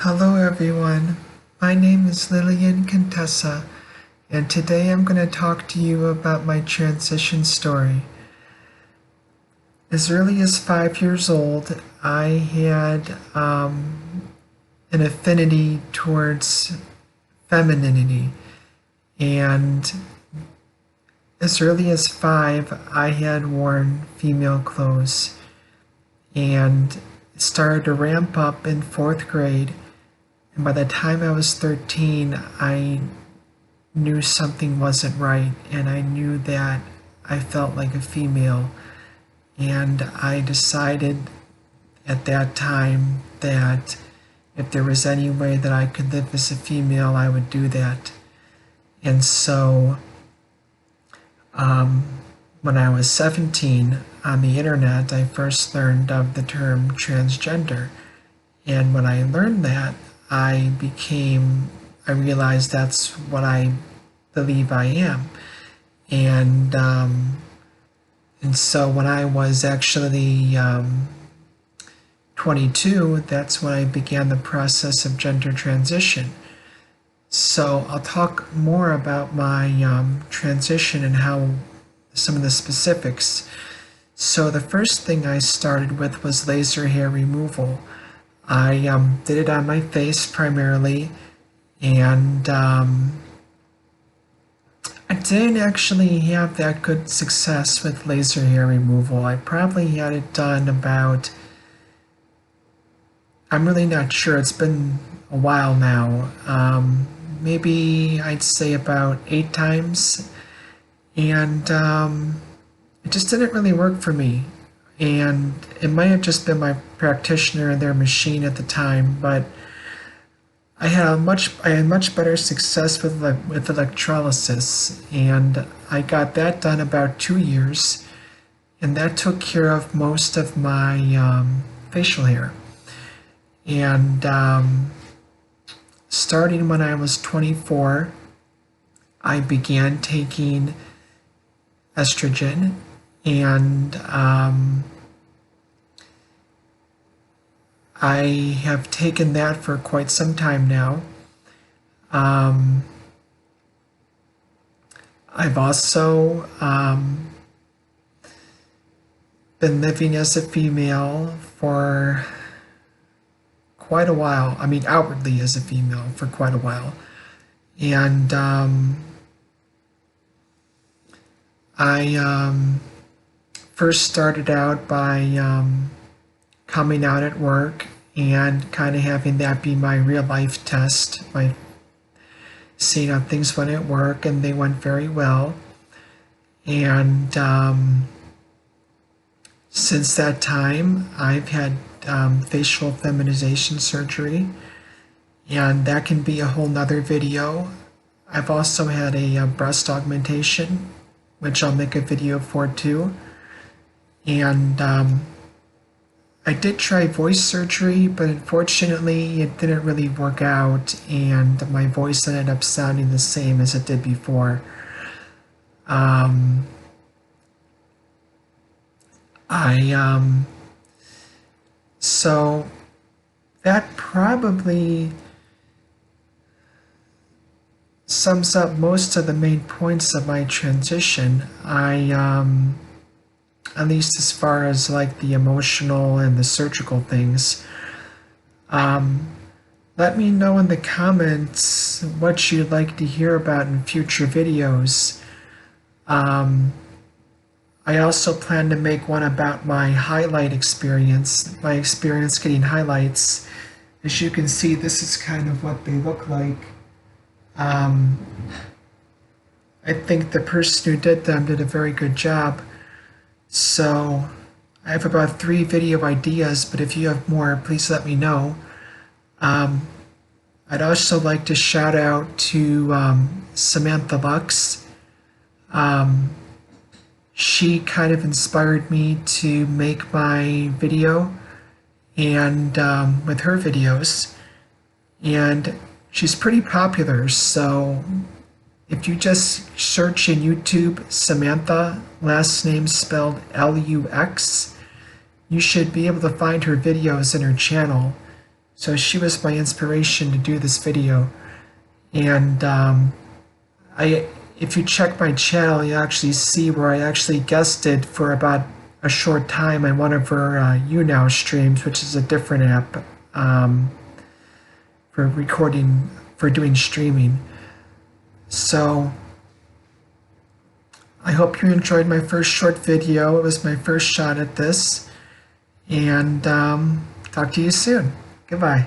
Hello everyone, my name is Lillian Contessa, and today I'm going to talk to you about my transition story. As early as 5 years old, I had an affinity towards femininity, and as early as 5, I had worn female clothes, and it started to ramp up in 4th grade. And by the time I was 13, I knew something wasn't right, and I knew that I felt like a female. And I decided at that time that if there was any way that I could live as a female, I would do that. And so when I was 17, on the internet, I first learned of the term transgender. And when I learned that, I realized that's what I believe I am. And so when I was actually 22, that's when I began the process of gender transition. So I'll talk more about my transition and how some of the specifics. So the first thing I started with was laser hair removal. I did it on my face primarily, and I didn't actually have that good success with laser hair removal. I probably had it done about, I'm really not sure, it's been a while now. Maybe I'd say about 8 times, and it just didn't really work for me. And it might have just been my practitioner and their machine at the time, but I had much better success with electrolysis, and I got that done about 2 years, and that took care of most of my facial hair. And starting when I was 24, I began taking estrogen, and I have taken that for quite some time now. I've also been living as a female for quite a while. I mean, outwardly as a female for quite a while. And I first started out by coming out at work and kind of having that be my real life test, my seeing how things went at work, and they went very well. And since that time, I've had facial feminization surgery, and that can be a whole nother video. I've also had a breast augmentation, which I'll make a video for too. And I did try voice surgery, but unfortunately it didn't really work out, and my voice ended up sounding the same as it did before. So that probably sums up most of the main points of my transition. At least as far as like the emotional and the surgical things. Let me know in the comments what you'd like to hear about in future videos. I also plan to make one about my highlight experience, my experience getting highlights. As you can see, this is kind of what they look like. I think the person who did them did a very good job. So I have about 3 video ideas, but if you have more, please let me know. I'd also like to shout out to Samantha Lux. She kind of inspired me to make my video, and with her videos, and she's pretty popular, so if you just search in YouTube Samantha, last name spelled Lux, you should be able to find her videos in her channel. So she was my inspiration to do this video. And if you check my channel, you actually see where I actually guested for about a short time on one of her YouNow streams, which is a different app for recording, for doing streaming. So I hope you enjoyed my first short video. It was my first shot at this. And talk to you soon. Goodbye.